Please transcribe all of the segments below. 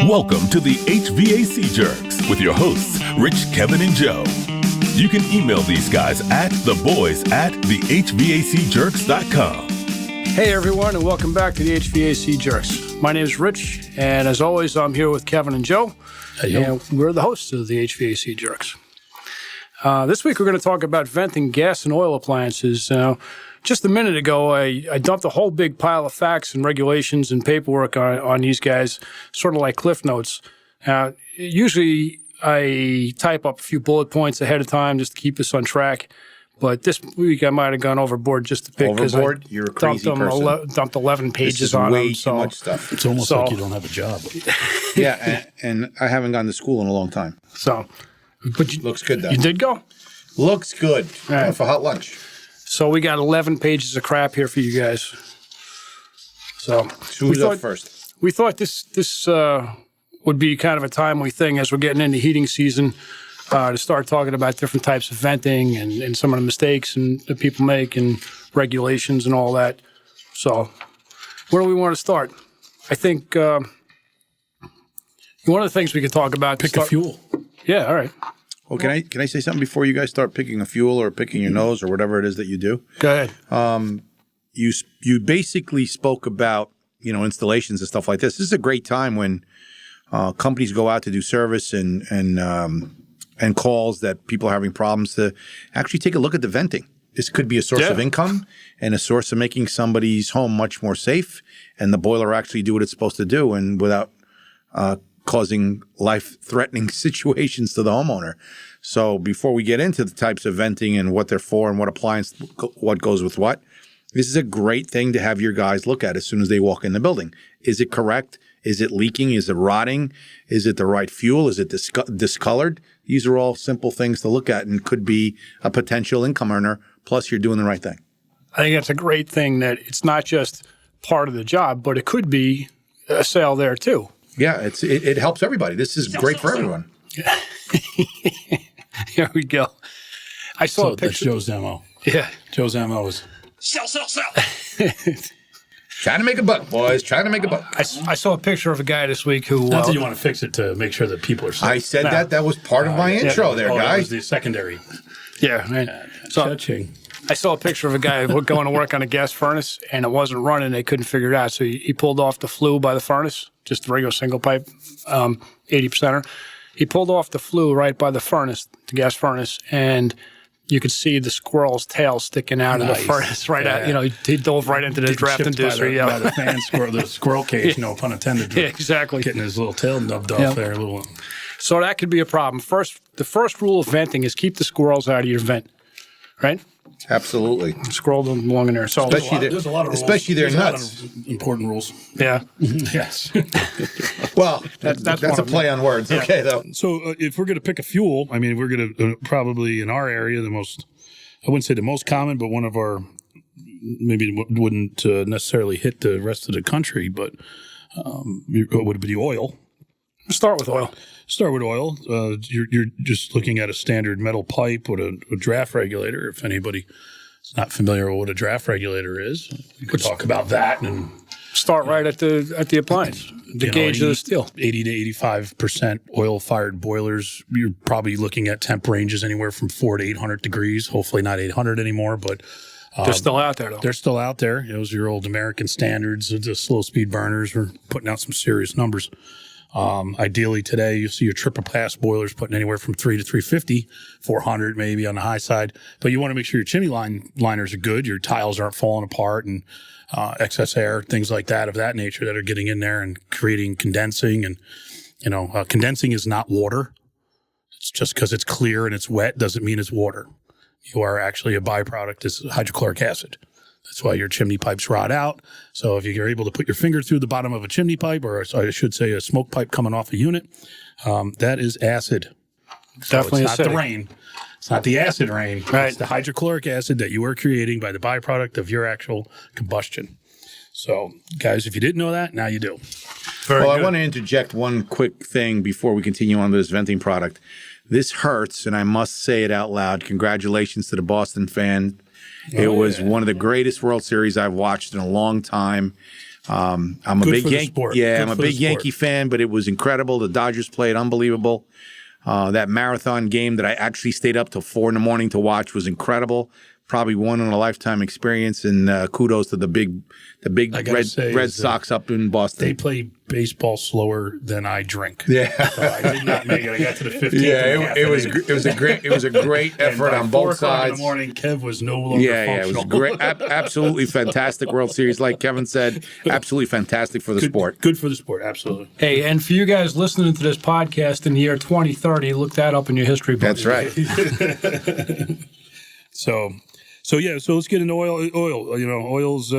Welcome to the HVAC Jerks with your hosts, Rich, Kevin, and Joe. You can email these guys at theboys@thehvacjerks.com. Hey everyone, and welcome back to the HVAC Jerks. My name is Rich, and as always, I'm here with Kevin and Joe. Hey, and we're the hosts of the HVAC Jerks. This week we're going to talk about venting gas and oil appliances. Just a minute ago, I dumped a whole big pile of facts and regulations and paperwork on these guys, sort of like Cliff Notes. Usually I type up a few bullet points ahead of time just to keep us on track. But this week I might have gone overboard just to pick. Overboard? You're a crazy person. Dumped 11 pages on them. Way too much stuff. It's almost like you don't have a job. Yeah, and I haven't gone to school in a long time. But looks good though. You did go? Looks good. Right. For hot lunch. So we got 11 pages of crap here for you guys. So who's up first? We thought this would be kind of a timely thing as we're getting into heating season to start talking about different types of venting and some of the mistakes that people make and regulations and all that. So where do we want to start? I think one of the things we could talk about. Pick a fuel. Yeah, all right. Well, can I say something before you guys start picking a fuel or picking your nose or whatever it is that you do? Go ahead. You basically spoke about installations and stuff like this. This is a great time when companies go out to do service and calls that people are having problems to actually take a look at the venting. This could be a source of income and a source of making somebody's home much more safe, and the boiler actually do what it's supposed to do, and without causing life-threatening situations to the homeowner. So before we get into the types of venting and what they're for and what goes with what, this is a great thing to have your guys look at as soon as they walk in the building. Is it correct? Is it leaking? Is it rotting? Is it the right fuel? Is it discolored? These are all simple things to look at and could be a potential income earner, plus you're doing the right thing. I think that's a great thing that it's not just part of the job, but it could be a sale there too. Yeah, it helps everybody. This is great for everyone. Here we go. I saw a picture. That's Joe's demo. Yeah. Joe's demo is Sell. Trying to make a buck, boys. Trying to make a buck. I saw a picture of a guy this week who. not that you want to fix it to make sure that people are safe. I said that was part of my intro there, that guys. was the secondary. Yeah. Right. So Touching. I saw a picture of a guy going to work on a gas furnace, and it wasn't running. They couldn't figure it out. So he pulled off the flue by the furnace, just a regular single pipe, 80%er. He pulled off the flue right by the furnace, the gas furnace, and you could see the squirrel's tail sticking out of the furnace out. He dove right into the draft inducer. By the fan squirrel, the squirrel cage, no pun intended. Yeah, exactly. Getting his little tail nubbed off there. A little. So that could be a problem. The first rule of venting is keep the squirrels out of your vent, right? Absolutely. Scroll them along in there. So There's a lot of rules. Especially their There's nuts. A lot of important rules. Yeah. Yes. Well, that's a play on words. Yeah. Okay, though. So if we're going to pick a fuel, I mean, we're going to probably in our area, I wouldn't say the most common, but one of our, maybe wouldn't necessarily hit the rest of the country, but would be oil. Start with oil. You're just looking at a standard metal pipe with a draft regulator. If anybody is not familiar with what a draft regulator is, we could talk about that and start right at the appliance, the gauge of the steel. 80 to 85% oil-fired boilers. You're probably looking at temp ranges anywhere from 400 to 800 degrees. Hopefully not 800 anymore, but they're still out there, though. They're still out there. Those are your old American standards. The slow-speed burners were putting out some serious numbers. Ideally today, you see your triple pass boilers putting anywhere from 300 to 350, 400 maybe on the high side. But you want to make sure your chimney liners are good, your tiles aren't falling apart, and excess air, things like that of that nature that are getting in there and creating condensing. And condensing is not water. It's just because it's clear and it's wet doesn't mean it's water. You are actually a byproduct is hydrochloric acid. That's why your chimney pipes rot out. So if you're able to put your finger through the bottom of a chimney pipe, or I should say a smoke pipe coming off a unit, that is acid. Definitely it's not the rain. It's not the acid rain. Right. It's the hydrochloric acid that you are creating by the byproduct of your actual combustion. So, guys, if you didn't know that, now you do. Well, I want to interject one quick thing before we continue on this venting product. This hurts, and I must say it out loud. Congratulations to the Boston fan. It was one of the greatest World Series I've watched in a long time. I'm a Good big for the Yankee. sport. Yeah, Good I'm a for the big sport. Yankee fan, but it was incredible. The Dodgers played unbelievable. That marathon game that I actually stayed up till 4 a.m. to watch was incredible. Probably one in a lifetime experience. And kudos to the big I gotta say Red is that Sox up in Boston. They play baseball slower than I drink. Yeah. So I did not make it. I got to the 15th. Yeah, it was a great effort on both sides. In the morning, Kev was no longer Yeah, it functional. was great. Absolutely fantastic World Series, like Kevin said. Absolutely fantastic for the sport. Good for the sport, absolutely. Hey, and for you guys listening to this podcast in the year 2030, look that up in your history book. That's right. So let's get into oil. Oils.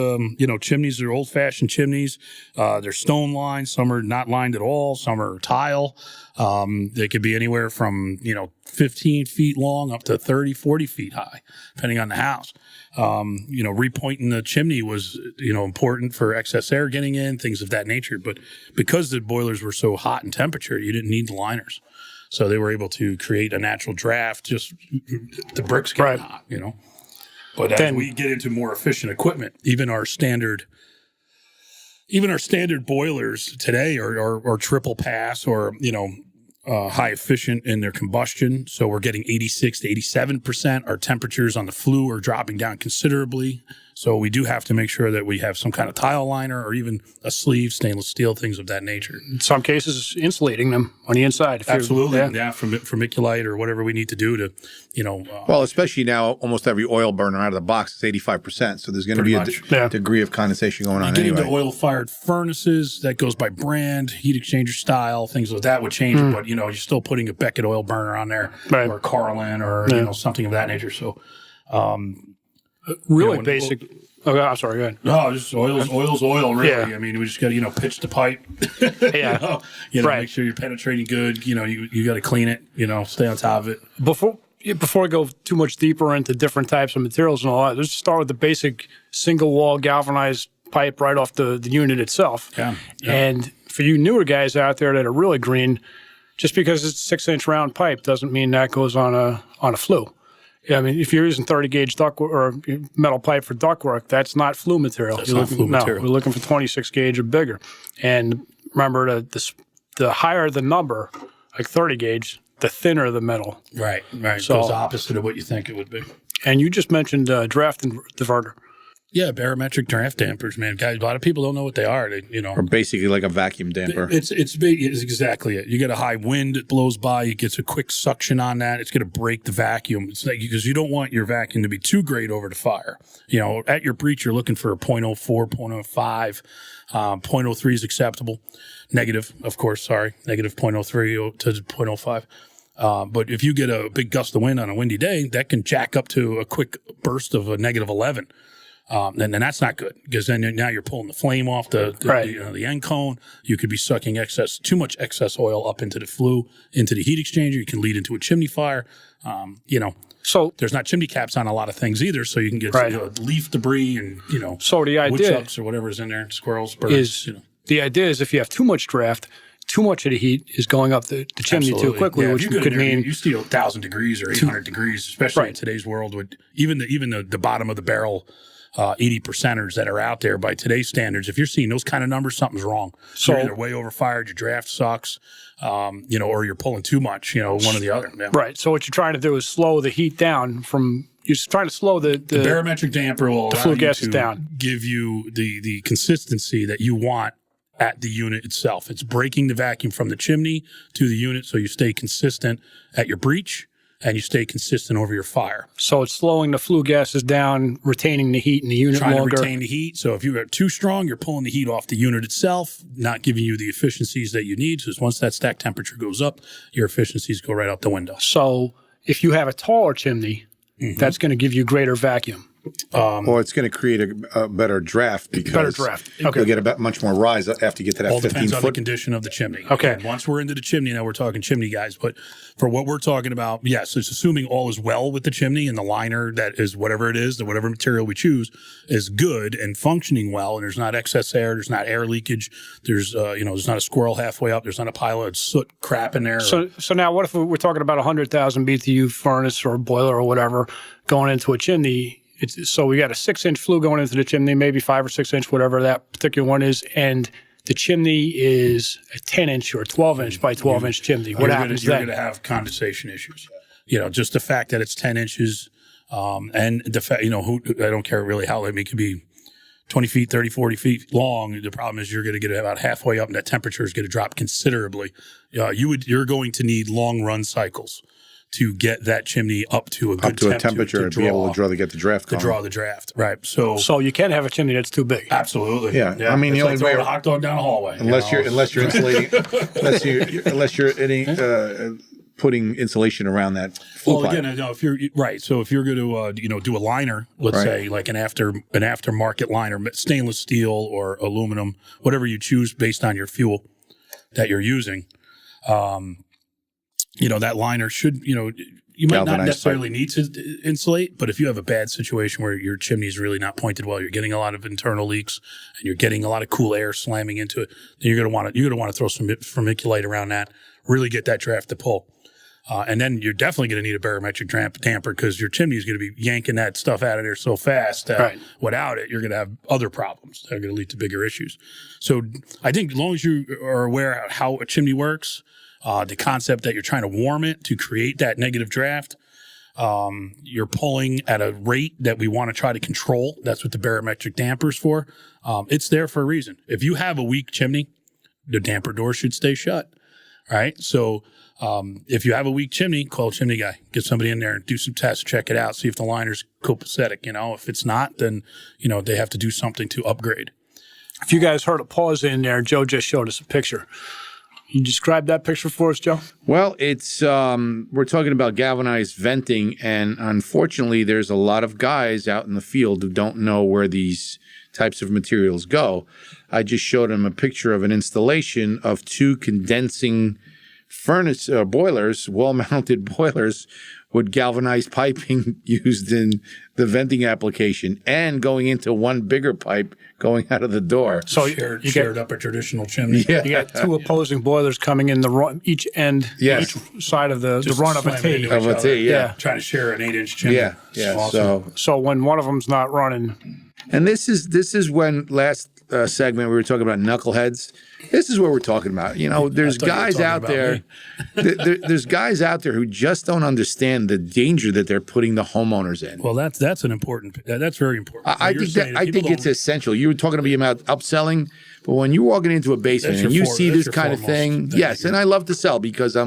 Chimneys are old-fashioned chimneys. They're stone lined. Some are not lined at all. Some are tile. They could be anywhere from 15 feet long up to 30, 40 feet high, depending on the house. Repointing the chimney was important for excess air getting in, things of that nature. But because the boilers were so hot in temperature, you didn't need the liners. So they were able to create a natural draft. Just the bricks getting hot. But as we get into more efficient equipment, even our standard boilers today are triple pass or high efficient in their combustion. So we're getting 86 to 87%. Our temperatures on the flue are dropping down considerably. So we do have to make sure that we have some kind of tile liner or even a sleeve, stainless steel, things of that nature. In some cases, insulating them on the inside. Absolutely. Yeah, vermiculite or whatever we need to do to, well, especially now, almost every oil burner out of the box is 85%. So there's going to be a degree of condensation going on anyway. Getting to oil-fired furnaces, that goes by brand, heat exchanger style, things like that would change it. But, you're still putting a Beckett oil burner on there or Carlin or, something of that nature. So, really basic. Okay, I'm sorry. Go ahead. No, just oil's oil, really. Yeah. I mean, we just got to, pitch the pipe. Yeah. Make sure you're penetrating good. You got to clean it. Stay on top of it. Before we go too much deeper into different types of materials and all that, let's start with the basic single wall galvanized pipe right off the unit itself. Yeah. And for you newer guys out there that are really green, just because it's a 6-inch round pipe doesn't mean that goes on a flue. Yeah, I mean, if you're using 30 gauge duct or metal pipe for ductwork, that's not flue material. That's not flue material. We're looking for 26 gauge or bigger. And remember, the higher the number, like 30 gauge, the thinner the metal. Right. So, it goes opposite of what you think it would be. And you just mentioned draft diverter. Yeah, barometric draft dampers, man. Guys, a lot of people don't know what they are. Or basically like a vacuum damper. It's exactly it. You get a high wind that blows by, it gets a quick suction on that. It's going to break the vacuum. It's like, because you don't want your vacuum to be too great over the fire. At your breach, you're looking for a 0.04, 0.05. 0.03 is acceptable. Negative, of course, sorry. Negative 0.03 to 0.05. But if you get a big gust of wind on a windy day, that can jack up to a quick burst of a negative 11. And that's not good, because then now you're pulling the flame off the end cone. You could be sucking too much excess oil up into the flue, into the heat exchanger. You can lead into a chimney fire. So there's not chimney caps on a lot of things either, so you can get leaf debris and so the idea woodchucks or whatever is in there, squirrels, birds. The idea is if you have too much draft, too much of the heat is going up the chimney too quickly, which could mean you steal 1,000 degrees or 800 degrees, especially in today's world with even the bottom of the barrel. 80%ers that are out there by today's standards. If you're seeing those kind of numbers, something's wrong. So you're either way overfired, your draft sucks, or you're pulling too much, one or the other. Yeah. Right. So what you're trying to do is slow the heat down you're trying to slow the barometric damper will allow flue gases to down. Give you the consistency that you want at the unit itself. It's breaking the vacuum from the chimney to the unit so you stay consistent at your breach. And you stay consistent over your fire. So it's slowing the flue gases down, retaining the heat in the unit longer. Trying to retain the heat. So if you are too strong, you're pulling the heat off the unit itself, not giving you the efficiencies that you need. So once that stack temperature goes up, your efficiencies go right out the window. So if you have a taller chimney, that's going to give you greater vacuum. Or it's going to create a better draft because you'll get much more rise after you get to that 15 foot. All depends on the condition of the chimney. Okay. And once we're into the chimney, now we're talking chimney guys. But for what we're talking about, yes, it's assuming all is well with the chimney and the liner that is whatever it is, whatever material we choose is good and functioning well. And there's not excess air. There's not air leakage. There's, there's not a squirrel halfway up. There's not a pile of soot crap in there. So now what if we're talking about 100,000 BTU furnace or boiler or whatever going into a chimney? So we got a 6-inch flue going into the chimney, maybe 5 or 6 inch, whatever that particular one is, and the chimney is a 10-inch or 12-inch by 12-inch chimney. What happens then? You're going to have condensation issues. Just the fact that it's 10 inches, and the fact, I don't care really how, it could be 20 feet, 30, 40 feet long. The problem is you're going to get about halfway up and that temperature is going to drop considerably. You're going to need long run cycles to get that chimney up to a good temperature and be able to get the draft going. To draw the draft, right. So you can't have a chimney that's too big. Absolutely. Yeah. I mean, it's the only way a hot dog down a hallway. Unless you're insulating, unless you're putting insulation around that flue pipe. Again, if you're right, so if you're going to do a liner, let's say like an aftermarket liner, stainless steel or aluminum, whatever you choose based on your fuel that you're using, that liner should you might not necessarily need to insulate, but if you have a bad situation where your chimney is really not pointed well, you're getting a lot of internal leaks and you're getting a lot of cool air slamming into it, then you're going to want to throw some vermiculite around that, really get that draft to pull. And then you're definitely going to need a barometric damper because your chimney is going to be yanking that stuff out of there so fast that without it, you're going to have other problems that are going to lead to bigger issues. So I think as long as you are aware of how a chimney works, the concept that you're trying to warm it to create that negative draft, you're pulling at a rate that we want to try to control. That's what the barometric damper is for. It's there for a reason. If you have a weak chimney, the damper door should stay shut, right? So if you have a weak chimney, call a chimney guy. Get somebody in there and do some tests, check it out, see if the liner's copacetic. If it's not, then, they have to do something to upgrade. If you guys heard a pause in there, Joe just showed us a picture. Can you describe that picture for us, Joe? Well, it's we're talking about galvanized venting, and unfortunately, there's a lot of guys out in the field who don't know where these types of materials go. I just showed them a picture of an installation of 2 condensing furnace boilers, wall-mounted boilers with galvanized piping used in the venting application and going into one bigger pipe going out of the door. So you shared up a traditional chimney. Yeah. You got 2 opposing boilers coming in each end, each side of the run of a T. Of a T, yeah. Trying to share an 8-inch chimney. Yeah. Awesome. So when one of them's not running. And this is when last segment we were talking about knuckleheads. This is what we're talking about. There's guys out there. There's guys out there who just don't understand the danger that they're putting the homeowners in. Well, that's important. That's very important. I think it's essential. You were talking to me about upselling, but when you're walking into a basement and you see this kind of thing, yes. And I love to sell because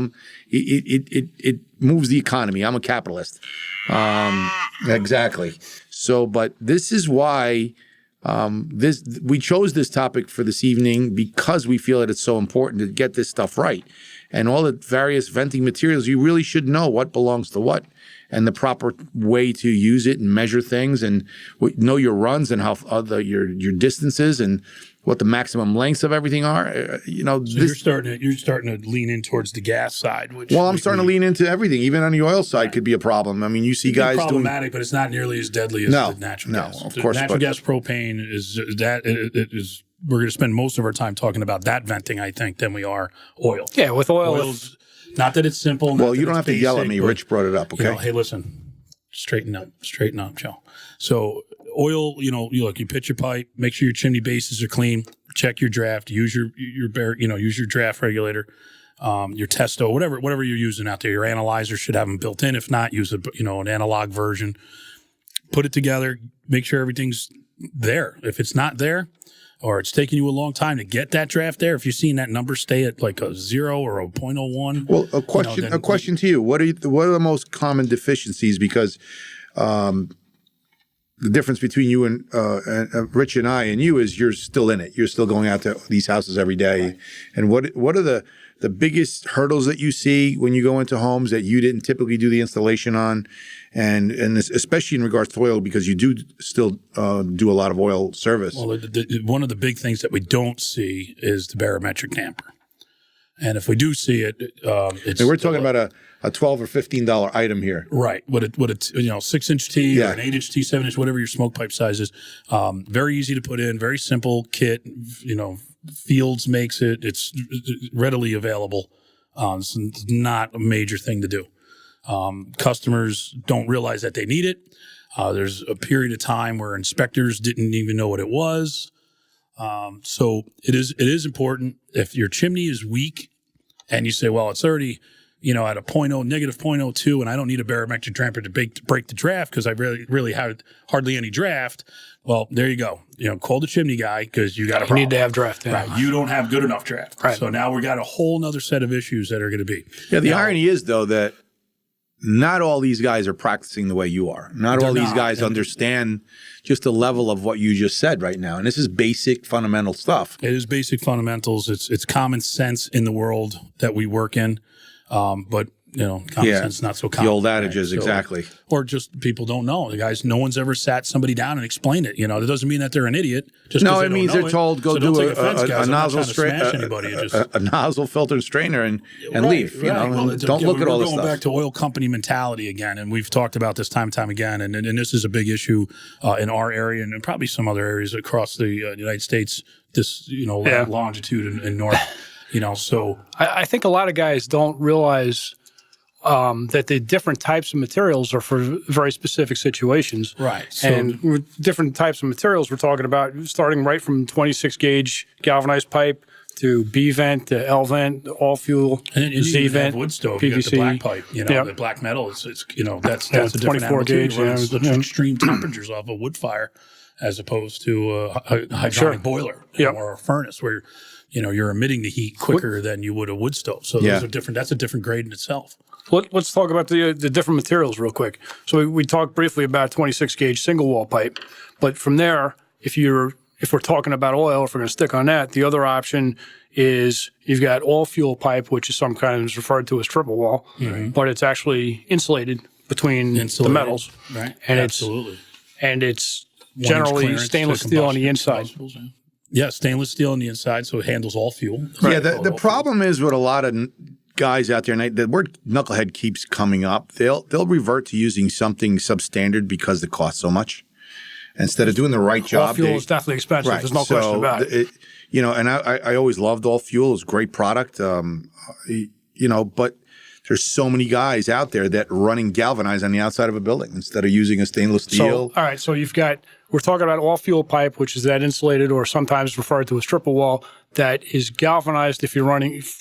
it moves the economy. I'm a capitalist. Exactly. So, but this is why. We chose this topic for this evening because we feel that it's so important to get this stuff right. And all the various venting materials, you really should know what belongs to what and the proper way to use it and measure things and know your runs and how your distances and what the maximum lengths of everything are. So you're starting to lean in towards the gas side. I'm starting to lean into everything. Even on the oil side could be a problem. I mean, you see guys problematic, but it's not nearly as deadly as the natural gas. No, of course. Natural gas propane is we're going to spend most of our time talking about that venting, I think, than we are oil. Yeah, with oil. Oil's not that it's simple. Well, you don't have to yell at me. Rich brought it up, okay? Hey, listen, straighten up, Joe. So oil, you pitch your pipe, make sure your chimney bases are clean, check your draft, use your draft regulator, your testo, whatever you're using out there. Your analyzer should have them built in. If not, use an analog version. Put it together, make sure everything's there. If it's not there, or it's taking you a long time to get that draft there, if you're seeing that number stay at like a 0 or a 0.01. Well, a question to you. What are the most common deficiencies? Because the difference between you and Rich and I and you is you're still in it. You're still going out to these houses every day. Right. And what are the biggest hurdles that you see when you go into homes that you didn't typically do the installation on? And especially in regards to oil, because you do still do a lot of oil service. Well, one of the big things that we don't see is the barometric damper. And if we do see it, it's. And we're talking about a $12 or $15 item here, right? What a 6-inch T or an 8-inch T, 7-inch, whatever your smoke pipe size is. Very easy to put in, very simple kit. Fields makes it. It's readily available. It's not a major thing to do. Customers don't realize that they need it. There's a period of time where inspectors didn't even know what it was. So it is important. If your chimney is weak and you say, well, it's already, at a negative 0.02, and I don't need a barometric damper to break the draft because I really had hardly any draft. Well, there you go. Call the chimney guy because you got a problem. You need to have draft. Yeah. Right. You don't have good enough draft. Right. So now we got a whole nother set of issues that are going to be. Yeah. The irony is, though, that not all these guys are practicing the way you are. Not all these guys understand just the level of what you just said right now. And this is basic fundamental stuff. It is basic fundamentals. It's common sense in the world that we work in. But common sense not so common. The old adages, right? exactly. Or just people don't know. The guys, no one's ever sat somebody down and explained it. That doesn't mean that they're an idiot. Just no, it means they're told go do a nozzle a nozzle filter and strainer and leave. Well, don't look at all this stuff. We're going back to oil company mentality again, and we've talked about this time and time again. And this is a big issue in our area and probably some other areas across the United States. This longitude and north. So I think a lot of guys don't realize that the different types of materials are for very specific situations. Right. So, and with different types of materials, we're talking about starting right from 26 gauge galvanized pipe to B vent to L vent, all fuel, and Z vent, wood stove, PVC, you got the black pipe, the black metal. It's that's a different 24 gauge. Such extreme temperatures off a wood fire, as opposed to a hydronic boiler or a furnace where you're emitting the heat quicker than you would a wood stove. So those are different. That's a different grade in itself. Let's talk about the different materials real quick. So we talked briefly about 26 gauge single wall pipe, but from there, if we're talking about oil, if we're going to stick on that, the other option is you've got all fuel pipe, which is sometimes referred to as triple wall, but it's actually insulated between the metals, right? And absolutely, it's generally stainless steel on the inside. Yeah, stainless steel on the inside, so it handles all fuel. Right. Yeah, the problem is with a lot of guys out there, and the word knucklehead keeps coming up. They'll revert to using something substandard because it costs so much instead of doing the right job. All fuel is definitely expensive. Right. There's no question about it. And I always loved all fuel. It's a great product. But there's so many guys out there that running galvanized on the outside of a building instead of using a stainless steel. All right. So we're talking about all fuel pipe, which is that insulated or sometimes referred to as triple wall that is galvanized if you're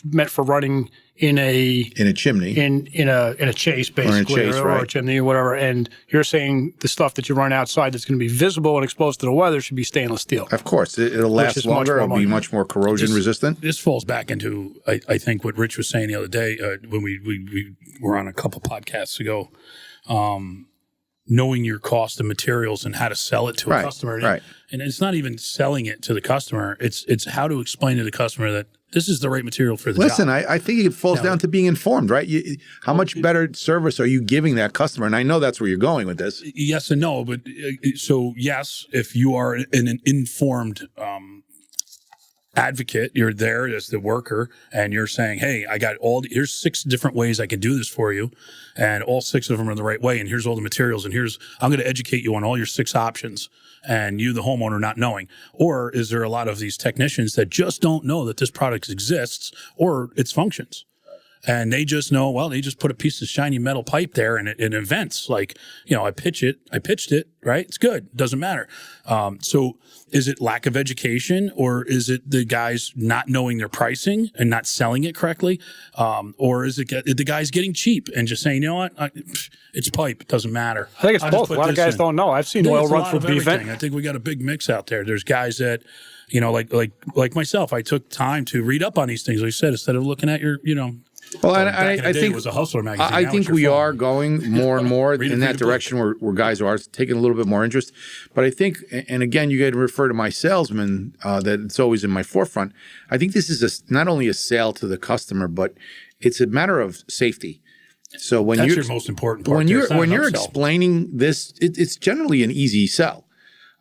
meant for running in a chimney, in a chase, basically, or a chimney or whatever. And you're saying the stuff that you run outside that's going to be visible and exposed to the weather should be stainless steel. Of course, it'll last longer. It'll be much more corrosion resistant. This falls back into I think what Rich was saying the other day when we were on a couple podcasts ago. Knowing your cost of materials and how to sell it to a customer. And it's not even selling it to the customer. It's how to explain to the customer that this is the right material for the job. Listen, I think it falls down to being informed, right? How much better service are you giving that customer? And I know that's where you're going with this. Yes and no. But so, yes, if you are an informed advocate, you're there as the worker and you're saying, hey, here's 6 different ways I can do this for you. And all 6 of them are the right way. And here's all the materials. And I'm going to educate you on all your 6 options. And you, the homeowner, not knowing. Or is there a lot of these technicians that just don't know that this product exists or its functions? And they just know, well, they just put a piece of shiny metal pipe there and it vents. Like, I pitched it, right? It's good. Doesn't matter. So is it lack of education or is it the guys not knowing their pricing and not selling it correctly? Or is it the guys getting cheap and just saying, you know what, it's pipe. It doesn't matter. I think it's both. A lot of guys don't know. I've seen oil run through B vent. I think we got a big mix out there. There's guys that, like myself, I took time to read up on these things. Like I said, instead of looking at your, Well, I think it was a Hustler magazine. I think we are going more and more in that direction where guys are taking a little bit more interest. But I think, and again, you got to refer to my salesman that it's always in my forefront. I think this is not only a sale to the customer, but it's a matter of safety. So when that's your most important part. When you're explaining this, it's generally an easy sell.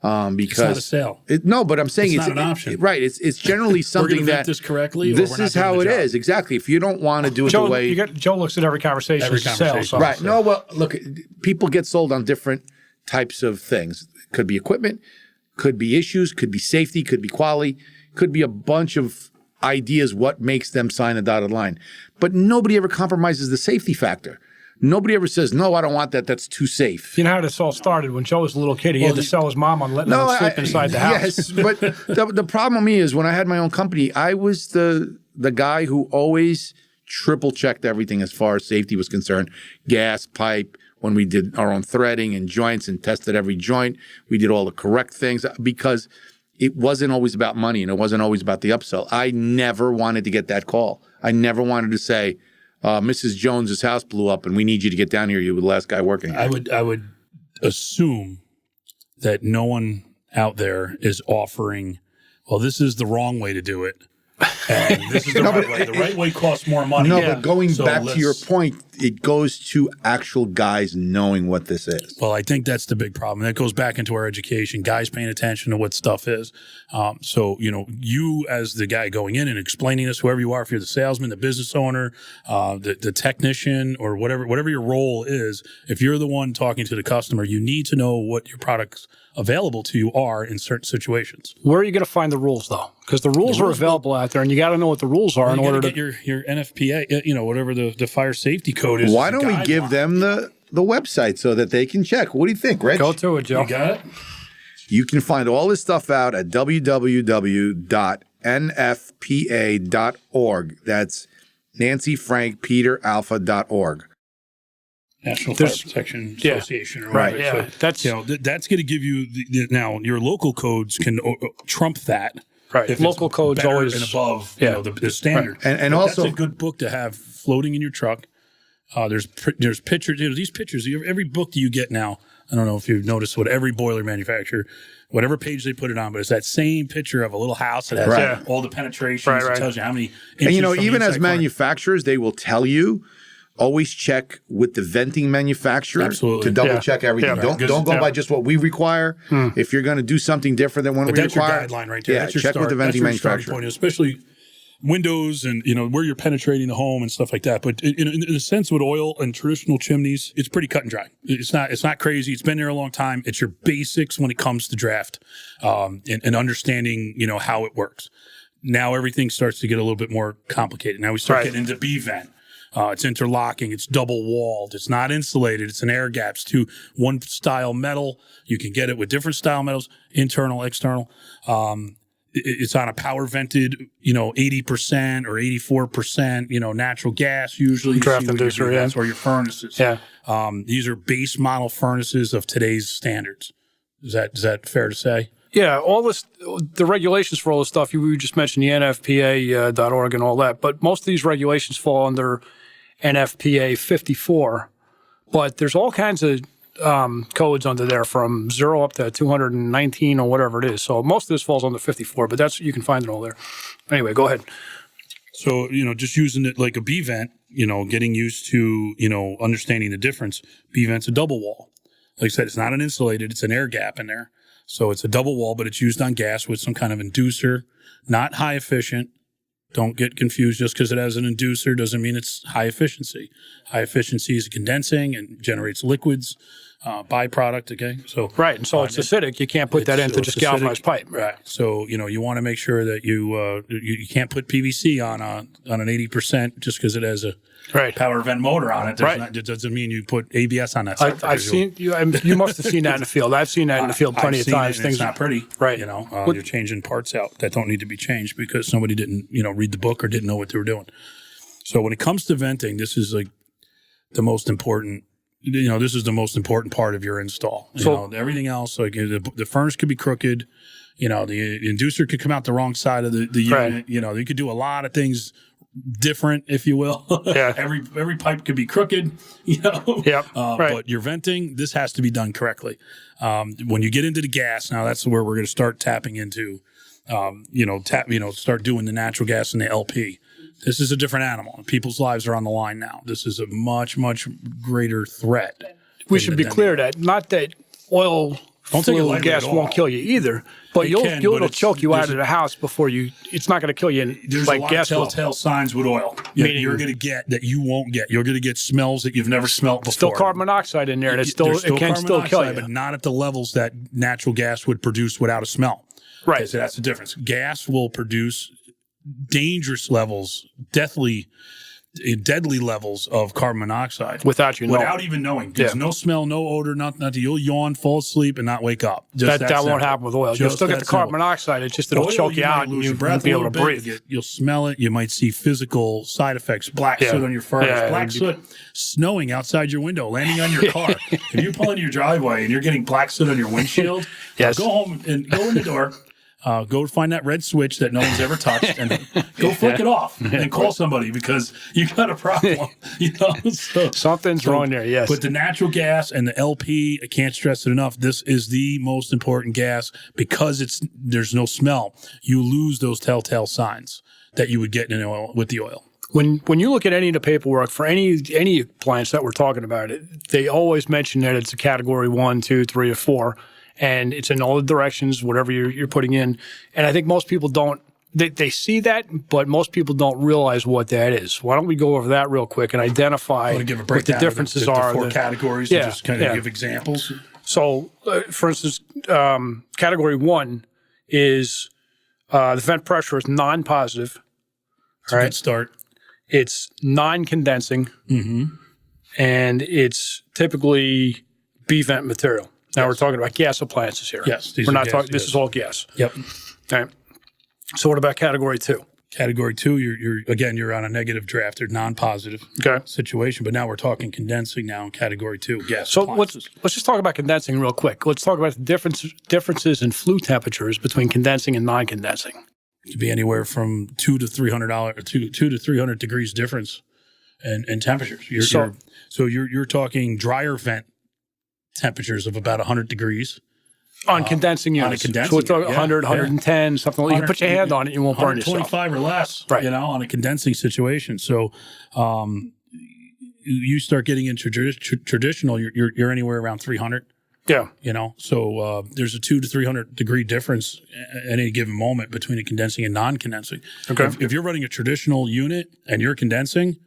Because it's not a sale. No, but I'm saying it's not an option. Right. It's generally something that this correctly. This is how it is. Exactly. If you don't want to do it the way Joe looks at every conversation. Sale, right. No. Well, look, people get sold on different types of things. Could be equipment, could be issues, could be safety, could be quality, could be a bunch of ideas what makes them sign a dotted line. But nobody ever compromises the safety factor. Nobody ever says, no, I don't want that. That's too safe. You know how this all started? When Joe was a little kid, he had to sell his mom on letting him sleep inside the house. Yes, but the problem with me is when I had my own company, I was the guy who always triple checked everything as far as safety was concerned. Gas, pipe, when we did our own threading and joints and tested every joint, we did all the correct things because it wasn't always about money and it wasn't always about the upsell. I never wanted to get that call. I never wanted to say, Mrs. Jones's house blew up and we need you to get down here. You were the last guy working here. I would assume that no one out there is offering, well, this is the wrong way to do it. And this is the right way. The right way costs more money. No, but going back to your point, it goes to actual guys knowing what this is. Well, I think that's the big problem. That goes back into our education, guys paying attention to what stuff is. So, you as the guy going in and explaining this, whoever you are, if you're the salesman, the business owner, the technician, or whatever your role is, if you're the one talking to the customer, you need to know what your products available to you are in certain situations. Where are you going to find the rules, though? Because the rules are available out there, and you got to know what the rules are in order to get your NFPA, whatever the fire safety code is. Why don't we give them the website so that they can check? What do you think, Rich? Go to it, Joe. You got it? You can find all this stuff out at www.nfpa.org. That's Nancy Frank Peter Alpha.org. National Fire Protection Association, or whatever. Right? Yeah, so, that's that's going to give you now your local codes can trump that. Right, If local codes better always and above the standard. Right. And also that's a good book to have floating in your truck. There's pictures. These pictures. Every book that you get now. I don't know if you've noticed what every boiler manufacturer, whatever page they put it on, but it's that same picture of a little house that has all the penetrations. It tells you how many. And inches even as corner. manufacturers, they will tell you. Always check with the venting manufacturer to double check everything. Yeah. Don't go by just what we require. If you're going to do something different than what we that's require, your guideline right there. Yeah, That's your check with the venting manufacturer. Point, especially windows and where you're penetrating the home and stuff like that. But in a sense, with oil and traditional chimneys, it's pretty cut and dry. It's not crazy. It's been there a long time. It's your basics when it comes to draft and understanding how it works. Now everything starts to get a little bit more complicated. Now we start getting into B vent. It's interlocking. It's double walled. It's not insulated. It's an air gap. It's one style metal. You can get it with different style metals, internal, external. It's on a power vented, 80% or 84%, natural gas usually. Draft inducer, or your furnaces. Yeah. These are base model furnaces of today's standards. Is that fair to say? Yeah, all this, the regulations for all this stuff, you just mentioned the NFPA.org and all that, but most of these regulations fall under NFPA 54, but there's all kinds of codes under there from 0 up to 219 or whatever it is. So most of this falls under 54, but you can find it all there. Anyway, go ahead. So, just using it like a B vent, getting used to, understanding the difference. B vent's a double wall. Like I said, it's not an insulated, it's an air gap in there. So it's a double wall, but it's used on gas with some kind of inducer, not high efficient. Don't get confused. Just because it has an inducer doesn't mean it's high efficiency. High efficiency is condensing and generates liquids, byproduct. Okay. So, right. And so it's acidic. You can't put that into just galvanized pipe. Right. So, you want to make sure that you can't put PVC on an 80% just because it has a power vent motor on it. It doesn't mean you put ABS on that. I've seen you. You must have seen that in the field. I've seen that in the field plenty of times. It's not pretty, right? You're changing parts out that don't need to be changed because somebody didn't, read the book or didn't know what they were doing. So when it comes to venting, this is like the most important. This is the most important part of your install. Everything else, like the furnace could be crooked. The inducer could come out the wrong side of the unit. You could do a lot of things different, if you will. Yeah. Every pipe could be crooked, Yep. But your venting, this has to be done correctly. When you get into the gas, now that's where we're going to start tapping into, start doing the natural gas and the LP. This is a different animal. People's lives are on the line now. This is a much, much greater threat. We should be clear that not that oil fuel gas won't kill you either, but it'll choke you out of the house before you. It's not going to kill you. There's like a lot gas of telltale signs with oil. Meaning you're going to get that you won't get. You're going to get smells that you've never smelled before. Still carbon monoxide in there, and it can still kill you, but not at the levels that natural gas would produce without a smell. Right. Okay, so that's the difference. Gas will produce dangerous levels, deathly deadly levels of carbon monoxide without even knowing. There's no smell, no odor, nothing. You'll yawn, fall asleep, and not wake up. That won't happen with oil. You'll still get the carbon monoxide. It's just it'll choke you out, and you won't be able to breathe. You'll smell it. You might see physical side effects: black soot on your furnace, black soot snowing outside your window, landing on your car. If you're pulling your driveway and you're getting black soot on your windshield, go home and go in the door. Go find that red switch that no one's ever touched and go flick it off and call somebody because you got a problem. Something's wrong there, yes. But the natural gas and the LP, I can't stress it enough, this is the most important gas because there's no smell. You lose those telltale signs that you would get in oil with the oil. When you look at any of the paperwork for any appliance that we're talking about, they always mention that it's a category 1, 2, 3, or 4. And it's in all the directions, whatever you're putting in. And I think most people don't, they see that, but most people don't realize what that is. Why don't we go over that real quick and identify what the differences are? The 4 categories and just kind of give examples. So, for instance, category 1 is the vent pressure is non-positive. It's a good start. It's non-condensing. And it's typically B-vent material. Now we're talking about gas appliances here. Yes. We're not talking, this is all gas. Yep. All right. So what about category 2? Category 2, you're on a negative draft or non-positive situation, but now we're talking condensing now in category 2, gas appliances. So let's just talk about condensing real quick. Let's talk about the differences in flue temperatures between condensing and non-condensing. It could be anywhere from $200 to 300 degrees difference in temperatures. You're talking dryer vent temperatures of about 100 degrees. On condensing units. So we're talking 100, 110, something like that. You can put your hand on it, you won't burn yourself. 125 or less, on a condensing situation. So you start getting into traditional, you're anywhere around 300. Yeah. So there's a 200 to 300 degree difference at any given moment between a condensing and non-condensing. Okay. If you're running a traditional unit and you're condensing,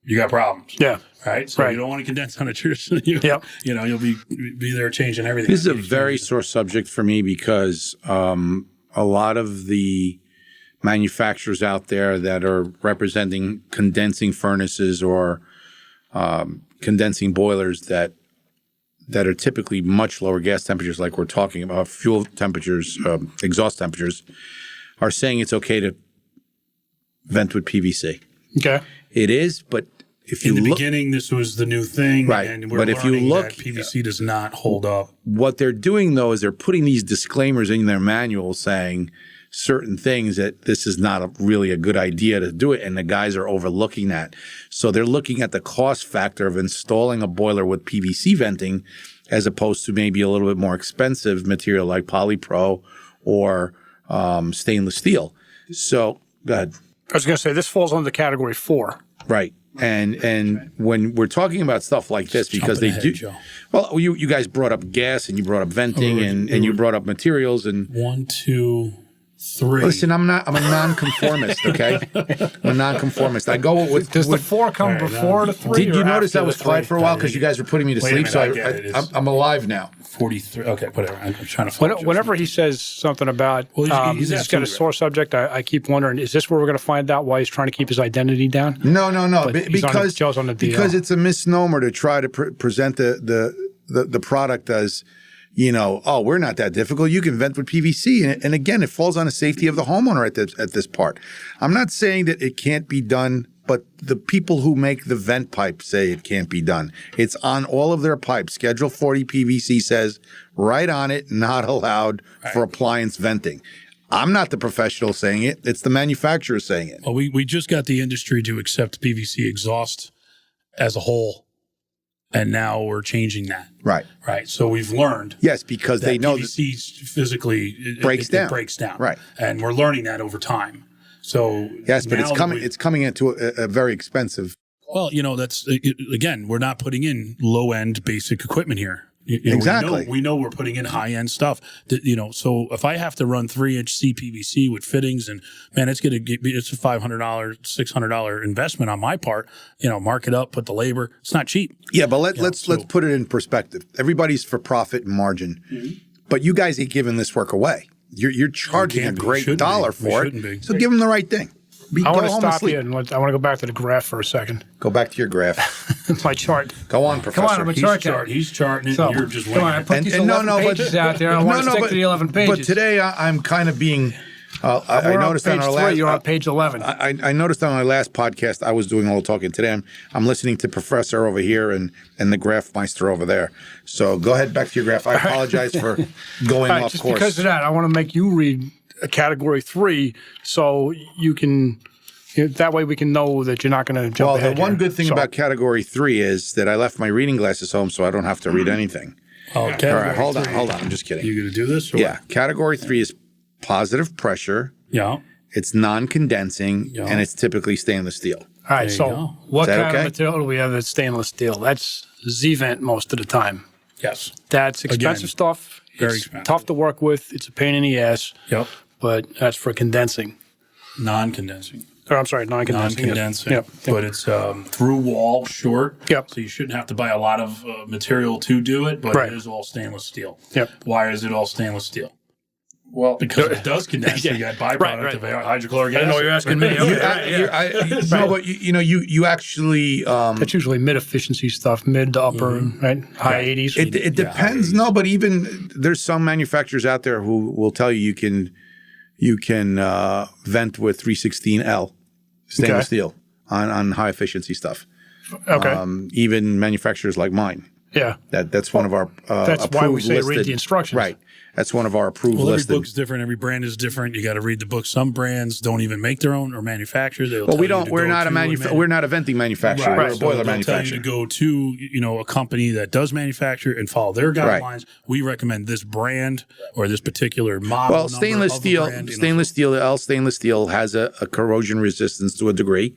you got problems. Yeah. Right. So you don't want to condense on a traditional unit. Yep. You'll be there changing everything. This is a very sore subject for me because a lot of the manufacturers out there that are representing condensing furnaces or condensing boilers that are typically much lower gas temperatures, like we're talking about, fuel temperatures, exhaust temperatures, are saying it's okay to vent with PVC. Okay. It is, but if you in the beginning, this was the new thing, right? And we're learning that PVC does not hold up. What they're doing though is they're putting these disclaimers in their manual saying certain things that this is not really a good idea to do it, and the guys are overlooking that. So they're looking at the cost factor of installing a boiler with PVC venting, as opposed to maybe a little bit more expensive material like polypro or stainless steel. So, go ahead. I was going to say this falls under category 4. Right. And when we're talking about stuff like this, because they do, Joe. well, you guys brought up gas and you brought up venting and you brought up materials and 1, 2, 3. Listen, I'm a nonconformist, okay? I'm a nonconformist. I go with. Does the 4 come before the 3? Did you notice I was quiet for a while because you guys were putting me to sleep? So I'm alive now. 43. Okay, whatever. I'm trying to find Whenever he says something about he's got a sore subject, I keep wondering, is this where we're going to find out why he's trying to keep his identity down? No. Because it's a misnomer to try to present the product as, we're not that difficult. You can vent with PVC. And again, it falls on the safety of the homeowner at this part. I'm not saying that it can't be done, but the people who make the vent pipe say it can't be done. It's on all of their pipes. Schedule 40 PVC says right on it, not allowed for appliance venting. I'm not the professional saying it. It's the manufacturer saying it. Well, we just got the industry to accept PVC exhaust as a whole. And now we're changing that. Right. So we've learned. Yes, because they know PVC physically breaks down. It breaks down. Right. And we're learning that over time. So yes, but it's coming into a very expensive. Well, that's again, we're not putting in low end basic equipment here. Exactly. We know we're putting in high end stuff. So if I have to run 3-inch CPVC with fittings, and man, it's a $500, $600 investment on my part. Mark it up, put the labor. It's not cheap. Yeah, but let's put it in perspective. Everybody's for profit and margin, but you guys ain't giving this work away. You're charging a great dollar for it. So give them the right thing. I want to home and stop sleep. you and I want to go back to the graph for a second. Go back to your graph. My chart. Go on, Professor. Come on, I'm a chart guy. He's charting it, So, and you're just come on, I waiting. put these 11 pages out there. I want to stick to the 11 pages. But today I'm kind of being. I We're noticed on on page our 3, last. you're on page 11. I noticed on our last podcast I was doing all the talking. Today I'm listening to Professor over here and the Graph Meister over there. So go ahead back to your graph. I apologize for going All right, off just course. because of that, I want to make you read category 3 so you can. That way we can know that you're not going to jump Well, ahead the one here. good thing So- about category 3 is that I left my reading glasses home, so I don't have to read anything. Okay. All right, hold on. I'm just kidding. You going to do this? Or Yeah, category 3 is positive pressure. Yeah. It's non-condensing, Yeah. and it's typically stainless steel. All right, There you so go. what Is that kind okay? of material do we have that's stainless steel? That's Z-vent most of the time. Yes. That's expensive Again, stuff. very It's expensive. tough to work with. It's a pain in the ass, Yep. but that's for condensing. Non-condensing. Or I'm sorry, non-condensing. Non-condensing. Yep. But it's through wall, short. Yep. So you shouldn't have to buy a lot of material to do it, but Right. it is all stainless steel. Yep. Why is it all stainless steel? Well, Because it does condense. Yeah. You got byproduct Right. of hydrochloric acid. I didn't know you were asking me. Okay. No, but you actually That's usually mid-efficiency stuff, mid to upper, right? High 80s. it depends. No, but even there's some manufacturers out there who will tell you can vent with 316L stainless Okay. steel on high efficiency stuff. Okay. Even manufacturers like mine. Yeah. That's one of our That's why we approved say read listed- the instructions. Right. That's one of our approved Well, every listed. book's different. Every brand is different. You got to read the book. Some brands don't even make their own or manufacture. They'll Well, tell we you don't. to We're go not to we're not a venting manufacturer. We're a So boiler they'll manufacturer. tell you to go to a company that does manufacture and follow their guidelines. Right. We recommend this brand or this particular model. Well, stainless steel, stainless steel has a corrosion resistance to a degree,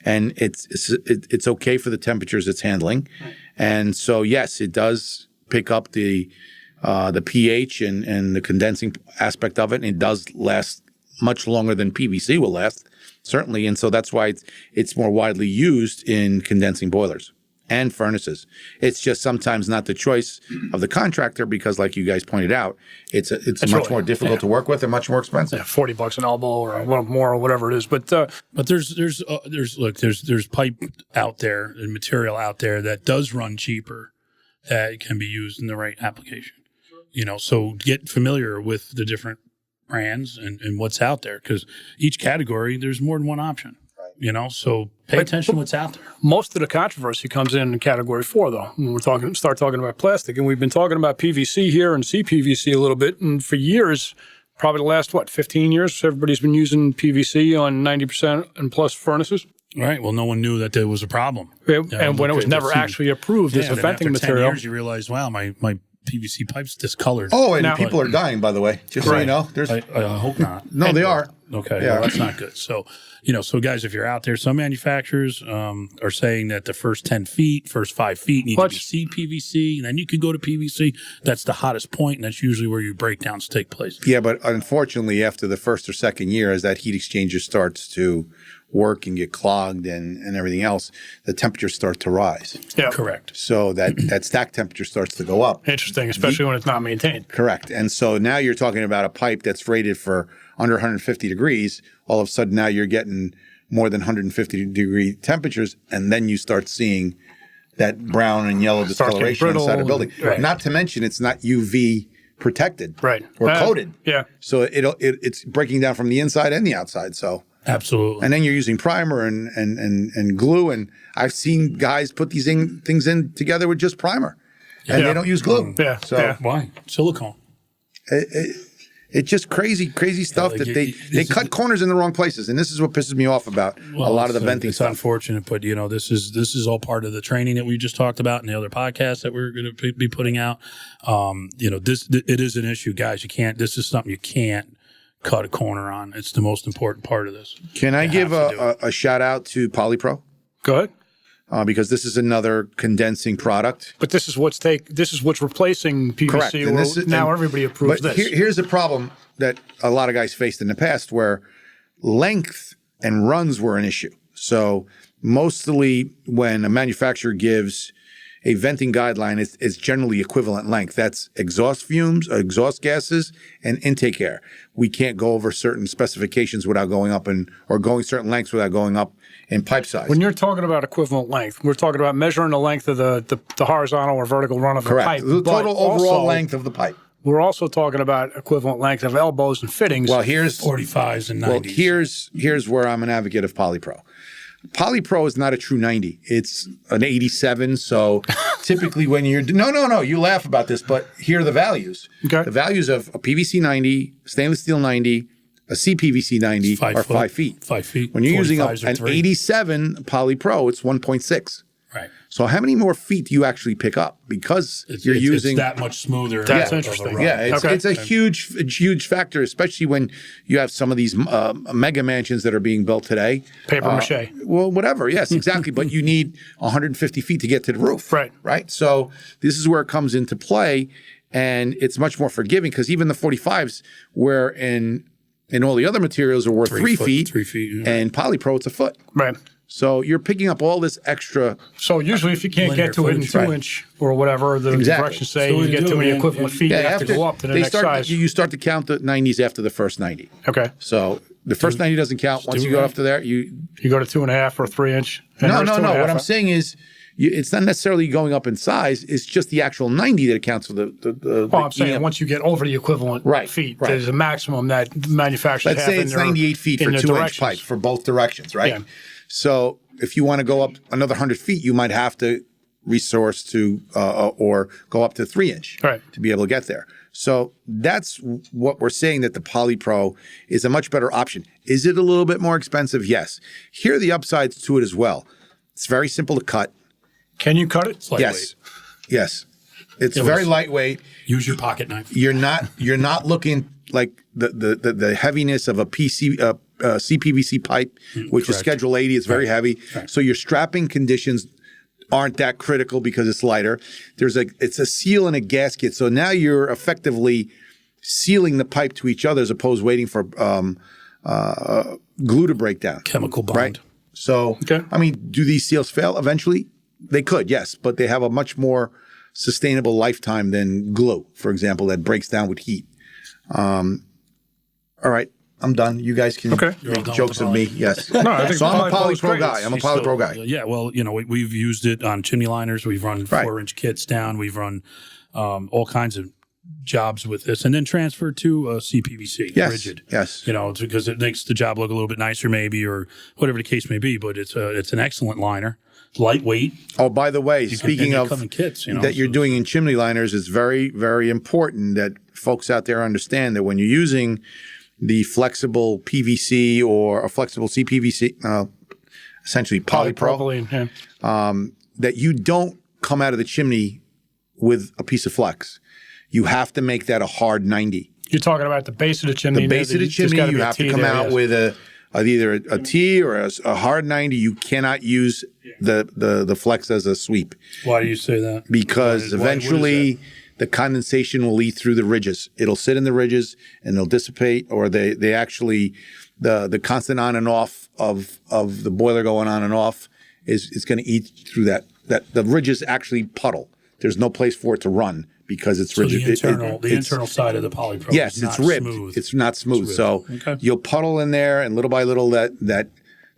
and it's okay for the temperatures it's handling, and so yes, it does pick up the pH and the condensing aspect of it, and it does last much longer than PVC will last, certainly, and so that's why it's more widely used in condensing boilers and furnaces. It's just sometimes not the choice of the contractor because, like you guys pointed out, it's much really- more difficult to work with and much more expensive. $40 an elbow or a little more or whatever it is. But But there's pipe out there and material out there that does run cheaper that can be used in the right application. So get familiar with the different brands and what's out there because each category there's more than one option. So pay attention to what's out there. most of the controversy comes in category 4, though, when we start talking about plastic. And we've been talking about PVC here and CPVC a little bit. And for years, probably the last, 15 years, everybody's been using PVC on 90% and plus furnaces. Right. Well, no one knew that there was a problem. And when it was never actually approved as a then venting after 10 material. years, you realize, wow, my PVC pipe's discolored. Oh, and Now- people are dying, by the way. Just so you Right. know, there's I hope not. no, they are. Okay, Yeah. well, that's not good. So, so guys, if you're out there, some manufacturers are saying that the first 10 feet, first 5 feet need to be CPVC, and then you could go to PVC. That's the hottest point, and that's usually where your breakdowns take place. Yeah, but unfortunately, after the first or second year, as that heat exchanger starts to work and get clogged and everything else, the temperatures start to rise. Yeah. Correct. So that stack temperature starts to go up. Interesting, especially when it's not maintained. Correct. And so now you're talking about a pipe that's rated for under 150 degrees. All of a sudden now you're getting more than 150 degree temperatures, and then you start seeing that brown and yellow Starts getting discoloration inside the brittle, building. right. Not to mention it's not UV protected Right. or coated. Yeah. So it's breaking down from the inside and the outside. So Absolutely. and then you're using primer and glue, and I've seen guys put these things in together with just primer, and Yeah. they don't use glue. Yeah, So yeah. Why? Silicone. it's just crazy stuff like that they cut corners in the wrong places, and this is what pisses me off about a lot of the venting It's stuff. unfortunate, but this is all part of the training that we just talked about and the other podcasts that we're going to be putting out. It is an issue, guys. This is something you can't cut a corner on. It's the most important part of this. Can I give have to a shout out to Polypro? Go ahead. Because this is another condensing product. But this is what's replacing PVC. Correct. And Where this is- now and- everybody approves But this. here's a problem that a lot of guys faced in the past where length and runs were an issue. So mostly when a manufacturer gives a venting guideline is generally equivalent length. That's exhaust fumes, exhaust gases, and intake air. We can't go over certain specifications without going up or going certain lengths without going up in pipe size. When you're talking about equivalent length, we're talking about measuring the length of the horizontal or vertical run of the pipe. The total overall length of the pipe. We're also talking about equivalent length of elbows and fittings. Well, here's 45s and 90s. Well, here's where I'm an advocate of Polypro. Polypro is not a true 90. It's an 87. So typically when you're no, you laugh about this, but here are the values. Okay. The values of a PVC 90, stainless steel 90, a CPVC 90 are 5 feet. 5 feet. When you're using an 3. 87 Polypro, it's 1.6. Right. So how many more feet do you actually pick up because you're using it's that much smoother? That's of a interesting. run. Yeah, it's a huge factor, especially when you have some of these mega mansions that are being built today. Paper mache. Well, whatever. Yes, exactly. But you need 150 feet to get to the roof. Right. Right. So this is where it comes into play, and it's much more forgiving because even the 45s, where in all the other materials are worth 3 feet. 3 feet. Yeah. And Polypro, it's a foot. Right. So you're picking up all this extra. So usually if you can't Linear get to it in footage, 2 inch or whatever, the directions say So you we get do too many it, equivalent feet, you have to go up to the next size. You start to count the 90s after the first 90. Okay. So the first 90 doesn't count. Once you go up to there, you go to 2.5 or 3 inch. No. What I'm saying is, it's not necessarily going up in size. It's just the actual 90 that accounts for the Well, I'm saying once you get over the equivalent feet, there's a maximum that manufacturers Let's have say it's 98 feet for 2-inch pipe for both directions, right? Yeah. So if you want to go up another 100 feet, you might have to resource to or go up to 3-inch to be able to get there. So that's what we're saying, that the Polypro is a much better option. Is it a little bit more expensive? Yes. Here are the upsides to it as well. It's very simple to cut. Can you cut it? Yes. It's very lightweight. Use your pocket knife. You're not looking like the heaviness of a CPVC pipe, which is Schedule 80. It's very heavy. Right. So your strapping conditions aren't that critical because it's lighter. It's a seal and a gasket. So now you're effectively sealing the pipe to each other as opposed to waiting for glue to break down. Chemical bond. Right? So, I mean, do these seals fail eventually? They could, yes, but they have a much more sustainable lifetime than glue, for example, that breaks down with heat. All right, I'm done. You guys can make jokes of me. Yes. No, I think so I'm a Polypro guy. I'm a Polypro guy. Yeah, well, we've used it on chimney liners. We've run 4-inch kits down. We've run all kinds of jobs with this, and then transferred to CPVC, rigid. Yes. Because it makes the job look a little bit nicer, maybe, or whatever the case may be. But it's an excellent liner. Lightweight. Oh, by the way, speaking of kits, that you're doing in chimney liners, it's very, very important that folks out there understand that when you're using the flexible PVC or a flexible CPVC, essentially Polypro, that you don't come out of the chimney with a piece of flex. You have to make that a hard 90. You're talking about the base of the chimney. The base of the chimney, you have to come out with either a T or a hard 90. You cannot use the flex as a sweep. Why do you say that? Because eventually the condensation will leak through the ridges. It'll sit in the ridges and they'll dissipate, or they actually the constant on and off of the boiler going on and off is going to eat through that the ridges actually puddle. There's no place for it to run because it's rigid. The internal side of the Polypro. Yes, is it's not ribbed. Smooth. It's not smooth. So you'll puddle in there, and little by little that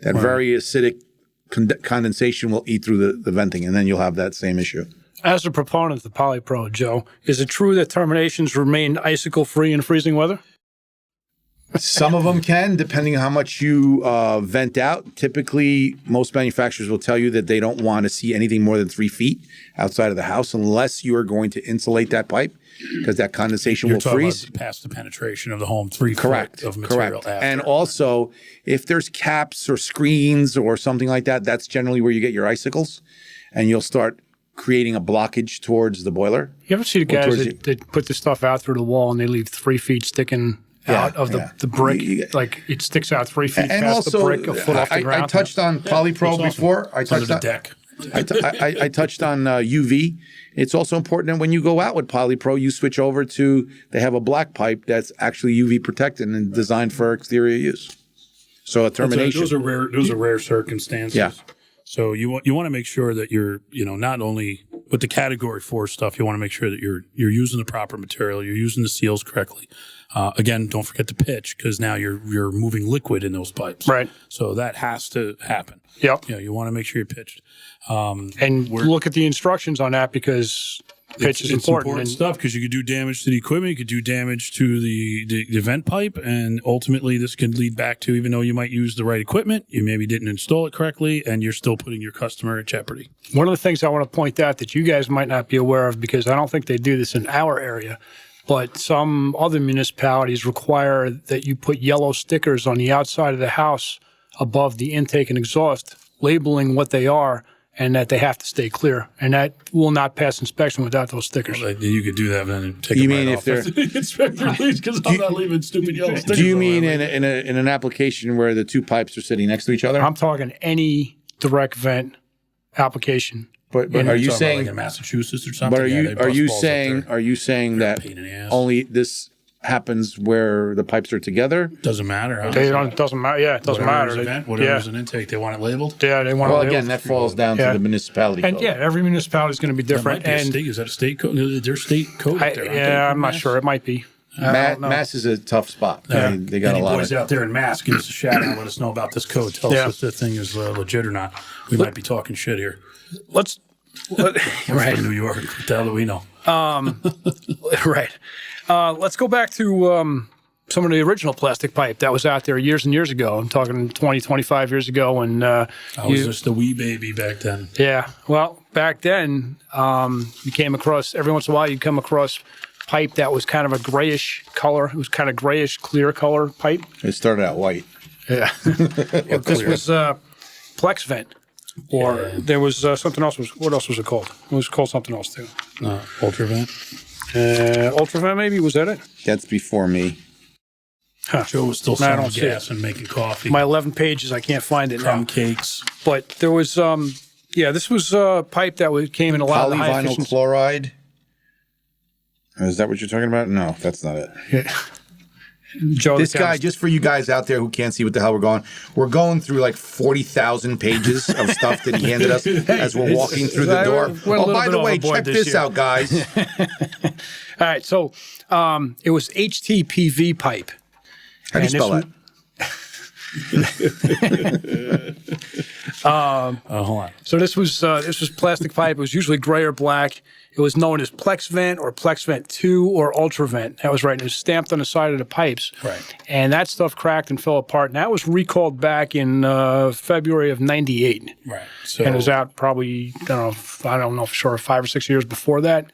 very acidic condensation will eat through the venting, and then you'll have that same issue. As a proponent of the Polypro, Joe, is it true that terminations remain icicle-free in freezing weather? Some of them can, depending on how much you vent out. Typically, most manufacturers will tell you that they don't want to see anything more than 3 feet outside of the house unless you are going to insulate that pipe, because that condensation will freeze. About past the penetration of the home, 3 Correct. foot of material. Correct. And also, if there's caps or screens or something like that, that's generally where you get your icicles, and you'll start creating a blockage towards the boiler. You ever see the guys that put the stuff out through the wall and they leave 3 feet sticking out of the brick, like it sticks out 3 feet and past also, the brick, a foot off the ground. I touched on Polypro before. I touched on the deck. I touched on UV. It's also important that when you go out with Polypro, you switch over to, they have a black pipe that's actually UV protected and designed for exterior use. So a termination. Those are rare circumstances. Yeah. So you want to make sure that you're, not only with the category 4 stuff, you want to make sure that you're using the proper material, you're using the seals correctly. Again, don't forget to pitch, because now you're moving liquid in those pipes. Right. So that has to happen. Yep. You want to make sure you're pitched. And look at the instructions on that, because pitch is important. It's important stuff, because you could do damage to the equipment, you could do damage to the vent pipe, and ultimately this could lead back to, even though you might use the right equipment, you maybe didn't install it correctly, and you're still putting your customer at jeopardy. One of the things I want to point out that you guys might not be aware of, because I don't think they do this in our area, but some other municipalities require that you put yellow stickers on the outside of the house above the intake and exhaust, labeling what they are and that they have to stay clear. And that will not pass inspection without those stickers. Well, you could do that and then take You them mean right if off they're- after the inspector leaves, because I'm not leaving stupid yellow stickers. Do you mean around. in an application where the two pipes are sitting next to each other? I'm talking any direct vent application. But are you Talking about saying? like in Massachusetts or something? But Yeah, they bust balls up there. are you saying that pain in the ass. only this happens where the pipes are together? Doesn't matter. Huh? It doesn't matter. Yeah, it doesn't Whatever's matter. a vent, whatever's an intake, they want it labeled. Yeah, they want Well, to again, that falls down to Yeah. the municipality. And code. yeah, every municipality is going to be That different. might be a And state. Is that a state code? Their state code up there, aren't they? I'm not sure. It might be. Mass is a tough spot. I mean, they got Any a lot boys of. out there in Mass, give us a shout out and let us know about this code. Tell us if the thing is legit or not. We might be talking shit here. Let's. We're from New York. What the hell do we know? Right. Let's go back to some of the original plastic pipe that was out there years and years ago. I'm talking 20, 25 years ago. And I was just a wee baby back then. yeah, well, back then, you came across, every once in a while, you'd come across pipe that was kind of a grayish color. It was kind of grayish, clear color pipe. It started out white. Yeah. This was Plex vent. Or there was something else. What else was it called? It was called something else, too. Ultravent. Ultravent, maybe? Was that it? That's before me. Huh. Joe was still I selling don't see gas and making coffee. My 11 pages, I can't find it now. crumb cakes. But there was, this was a pipe that came in a lot of high Polyvinyl efficiency. chloride. Is that what you're talking about? No, that's not it. Joe, This the guy, chemist. just for you guys out there who can't see what the hell we're going through like 40,000 pages of stuff that he handed us as we're walking through the door. went a Oh, little by bit the way, overboard check this this year. out, guys. All right, so it was HTPV pipe. How do you spell that? Hold on. So this was plastic pipe. It was usually gray or black. It was known as Plex Vent or Plex Vent 2 or Ultravent. That was right. And it was stamped on the side of the pipes. Right. And that stuff cracked and fell apart. And that was recalled back in February of '98. Right. So And it was out probably, I don't know for sure, 5 or 6 years before that.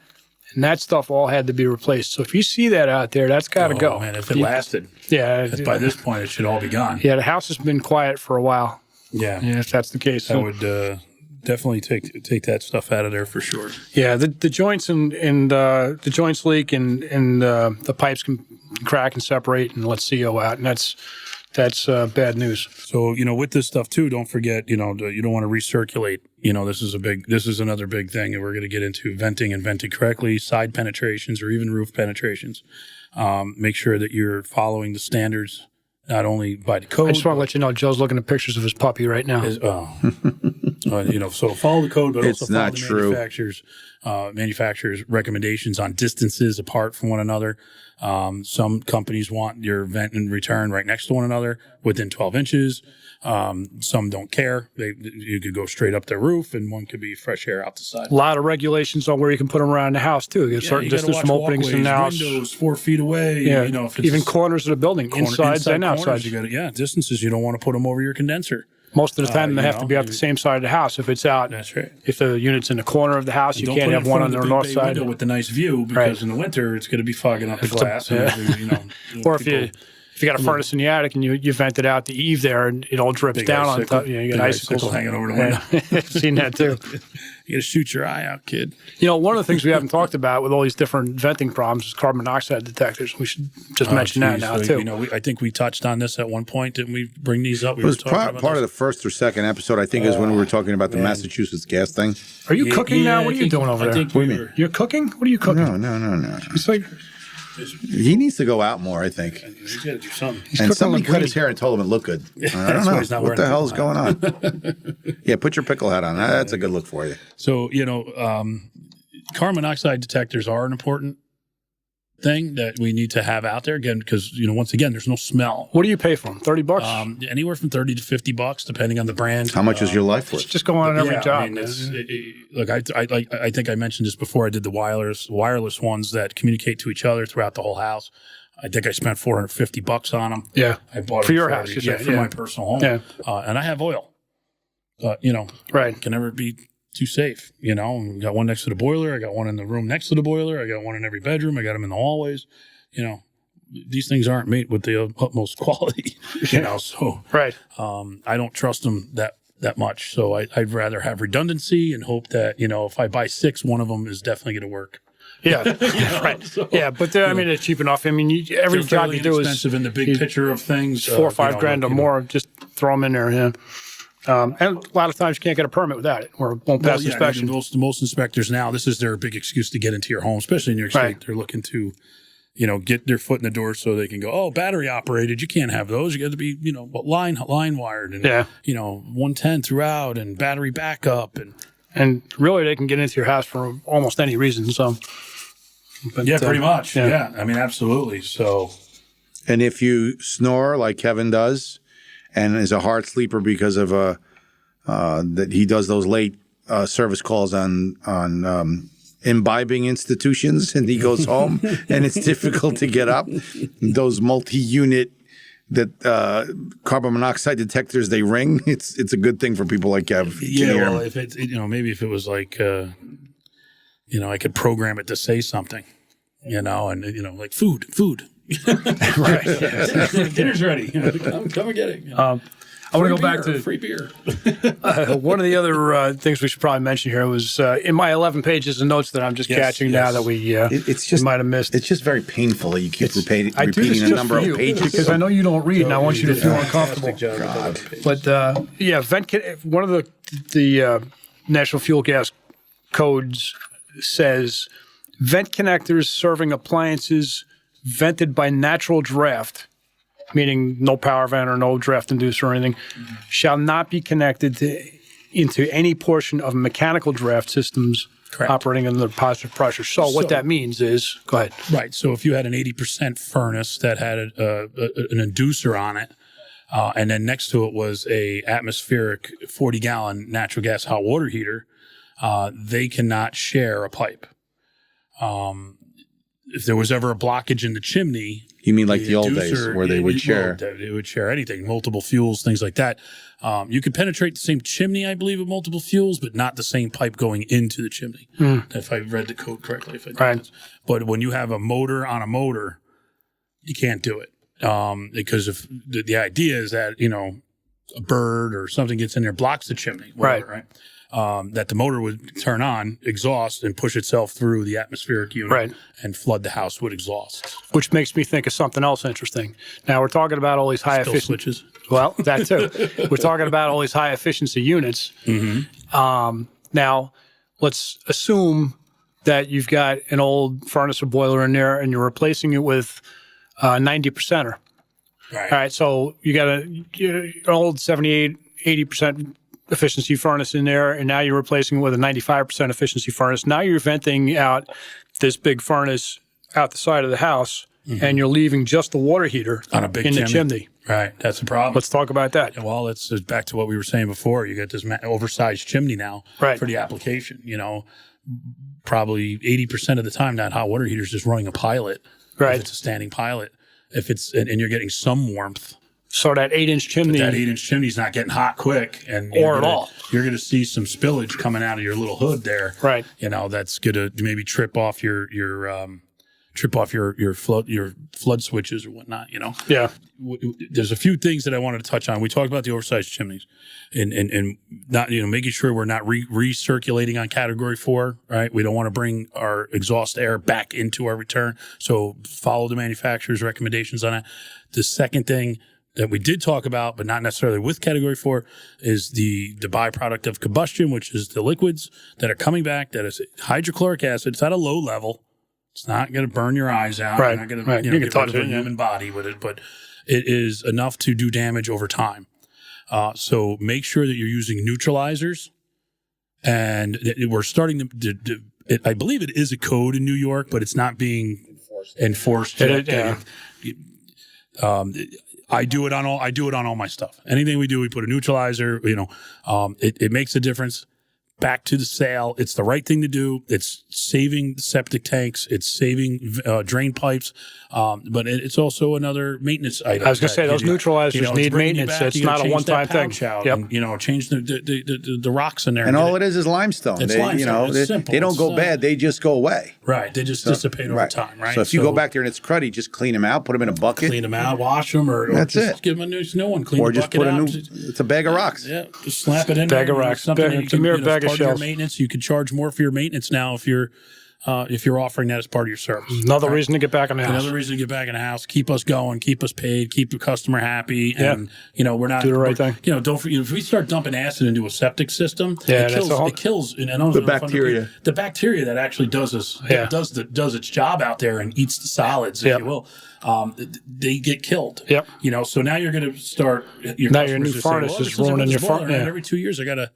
And that stuff all had to be replaced. So if you see that out there, that's got to go. man, if it lasted, Yeah. by this point, it should all be gone. Yeah, the house has been quiet for a while. Yeah. Yeah, if that's the case. I So, would definitely take that stuff out of there for sure. yeah, the joints and the joints leak and the pipes can crack and separate and let CO out, and that's bad news. So, with this stuff too, don't forget, you don't want to recirculate. This is another big thing, and we're going to get into venting and venting correctly, side penetrations or even roof penetrations. Make sure that you're following the standards, not only by the code. I just want to let you know, Joe's looking at pictures of his puppy right now. So follow the code, but It's also follow not the true. manufacturers' recommendations on distances apart from one another. Some companies want your vent and return right next to one another within 12 inches. Some don't care. You could go straight up their roof, and one could be fresh air out the side. A lot of regulations on where you can put them around the house too. There's certain you gotta distance watch from openings in the house. windows 4 feet away. Yeah, If it's even corners of the building, insides and corners, outsides. you got distances. You don't want to put them over your condenser. Most of the time, they you have to be know, out the same side of the house. If it's out, That's right. if the unit's in the corner of the house, you Don't can't put it have in one front on of the the north big side. window with the nice view, because Right. in the winter it's going to be fogging up the If it's glass. Or if you got a furnace in the attic and you vent it out the eave there and it all drips down on top. You got icicles hanging over the window. I've seen that too. You got to shoot your eye out, kid. One of the things we haven't talked about with all these different venting problems is carbon monoxide detectors. We should just mention that now So, too. I think we touched on this at one point. Didn't we bring these up? It was part of the first or second episode, I think, is when we were talking about the Massachusetts gas thing. Are you cooking now? What are you doing over there? What do you mean? You're cooking? What are you cooking? No. It's like He needs to go out more, I think. He's got to do something. And somebody cut linguine. his hair and told him it looked good. I don't That's why know. he's not What wearing the a hell's pickle going on? Yeah, put your pickle hat on. That's a good look for you. So, carbon monoxide detectors are an important thing that we need to have out there again, because, once again, there's no smell. What do you pay for them? $30? Anywhere from $30 to $50, depending on the brand. How much is your life worth? Just go on every job. Look, I think I mentioned this before. I did the wireless ones that communicate to each other throughout the whole house. I think I spent $450 on them. Yeah, I bought for them your house. for my personal home. Yeah, and I have oil. Right. Can never be too safe. I got one next to the boiler. I got one in the room next to the boiler. I got one in every bedroom. I got them in the hallways. These things aren't made with the utmost quality. So right. I don't trust them that much. So I'd rather have redundancy and hope that if I buy 6, one of them is definitely going to work. Yeah, right. So, yeah, but it's cheap enough. Every job you do is expensive in the big picture of things. $4 or $5 grand or more. Just throw them in there. Yeah. And a lot of times you can't get a permit without it, or it won't pass inspection. Most inspectors now, this is their big excuse to get into your home, especially in New York State. Right. They're looking to, get their foot in the door so they can go, oh, battery operated. You can't have those. You got to be, line wired and, 110 throughout and battery backup. And really they can get into your house for almost any reason. So, but, pretty much. Yeah. Absolutely. So, and if you snore like Kevin does, and is a hard sleeper because of that he does those late service calls on imbibing institutions, and he goes home and it's difficult to get up. Those multi-unit carbon monoxide detectors, they ring. It's a good thing for people like Kev. Yeah, well, if it's maybe if it was like I could program it to say something, and like food. right. Dinner's ready. Come and get it. I want to go back to free beer. One of the other things we should probably mention here was in my 11 pages of notes that I'm just catching now that we might have missed. It's just very painful that you keep repeating a number of pages. Because I know you don't read, and I want you to feel uncomfortable. But one of the National Fuel Gas Codes says vent connectors serving appliances vented by natural draft, meaning no power vent or no draft inducer or anything, shall not be connected into any portion of mechanical draft systems operating under positive pressure. So what that means is, go ahead. Right. So if you had an 80% furnace that had an inducer on it, and then next to it was a atmospheric 40-gallon natural gas hot water heater, they cannot share a pipe. If there was ever a blockage in the chimney, you mean like the old days where they would share? It would share anything, multiple fuels, things like that. You could penetrate the same chimney, I believe, with multiple fuels, but not the same pipe going into the chimney. If I read the code correctly, But when you have a motor on a motor, you can't do it because if the idea is that a bird or something gets in there, blocks the chimney, right? That the motor would turn on, exhaust, and push itself through the atmospheric unit and flood the house with exhaust. Which makes me think of something else interesting. Now, we're talking about all these high efficiency switches. Well, that too. We're talking about all these high efficiency units. Now, let's assume that you've got an old furnace or boiler in there and you're replacing it with 90%er. Right. All right, so you got an old 78, 80% efficiency furnace in there, and now you're replacing it with a 95% efficiency furnace. Now you're venting out this big furnace out the side of the house, and you're leaving just the water heater on a big in the chimney. Right, that's a problem. Let's talk about that. Well, it's back to what we were saying before. You got this oversized chimney now for the application. Probably 80% of the time that hot water heater is just running a pilot. Right, if it's a standing pilot. If it's and you're getting some warmth. So that 8-inch chimney, that 8-inch chimney's not getting hot quick, or at all. You're going to see some spillage coming out of your little hood there. Right. That's going to maybe trip off your flood switches or whatnot. Yeah. There's a few things that I wanted to touch on. We talked about the oversized chimneys, and not making sure we're not recirculating on Category 4. Right. We don't want to bring our exhaust air back into our return. So follow the manufacturer's recommendations on that. The second thing that we did talk about, but not necessarily with Category 4, is the byproduct of combustion, which is the liquids that are coming back. That is hydrochloric acid. It's at a low level. It's not going to burn your eyes out. Right. You're not going to you can touch the human body with it, but it is enough to do damage over time. So make sure that you're using neutralizers, and we're starting to I believe it is a code in New York, but it's not being enforced. I do it on all my stuff. Anything we do, we put a neutralizer. It makes a difference. Back to the sale. It's the right thing to do. It's saving septic tanks. It's saving drain pipes. But it's also another maintenance item. I was going to say, those neutralizers need maintenance. It's not a one-time thing. Yep. And, change the rocks in there. And all it is limestone. It's limestone. It's simple. They don't go bad. They just go away. Right. They just dissipate over time, right? So if you go back there and it's cruddy, just clean them out, put them in a bucket. Clean them out, wash them, or that's just it. give them a new one. Clean or the just bucket put out. it's a bag of rocks. Yeah, just slap it in bag there. Of rocks. It's a mere bag of part of your shells. maintenance. You can charge more for your maintenance now if you're offering that as part of your service. Another reason to get back in the house. Another reason to get back in the house. Keep us going. Keep us paid. Keep the customer happy. And we're not do the right thing. Don't forget, if we start dumping acid into a septic system, it kills the bacteria. The bacteria that actually does its job out there and eats the solids, if you will. They get killed. Yep. So now you're going to start. Now your new furnace is ruining your furnace. Every 2 years, I gotta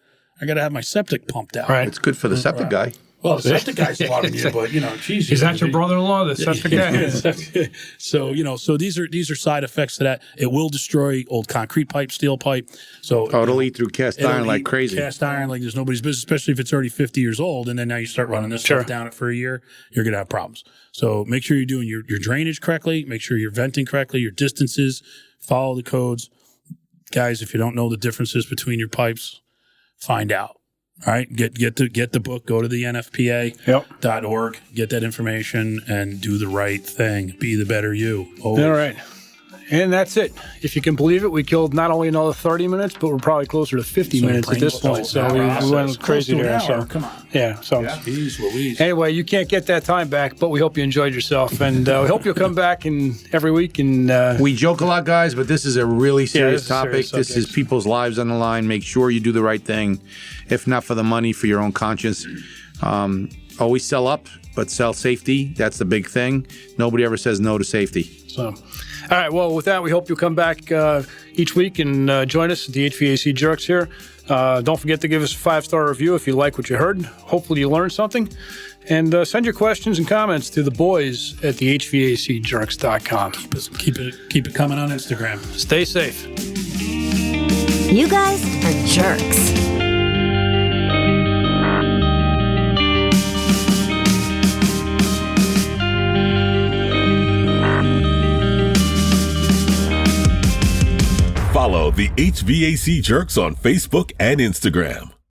have my septic pumped out. Right. It's good for the septic guy. Well, the septic guy's loving you, but geez, is that your brother-in-law? The septic guy. So these are side effects to that. It will destroy old concrete pipe, steel pipe. So it'll eat through cast iron like crazy. Cast iron like there's nobody's business, especially if it's already 50 years old, and then now you start running this stuff down it for a year, you're gonna have problems. So make sure you're doing your drainage correctly. Make sure you're venting correctly. Your distances. Follow the codes, guys. If you don't know the differences between your pipes, find out. All right, get the book. Go to the NFPA.org. Get that information and do the right thing. Be the better you. Always. All right, and that's it. If you can believe it, we killed not only another 30 minutes, but we're probably closer to 50 minutes at this point. So we went crazy there. So come on, Jeez Louise. Anyway, you can't get that time back, but we hope you enjoyed yourself, and we hope you'll come back every week. And we joke a lot, guys, but this is a really serious topic. This is people's lives on the line. Make sure you do the right thing. If not for the money, for your own conscience. Always sell up, but sell safety. That's the big thing. Nobody ever says no to safety. So, all right. Well, with that, we hope you'll come back each week and join us at the HVAC Jerks here. Don't forget to give us a 5-star review if you like what you heard. Hopefully you learned something. And send your questions and comments to the boys at the HVACJerks.com. Keep it coming on Instagram. Stay safe. You guys are jerks. Follow the HVAC Jerks on Facebook and Instagram.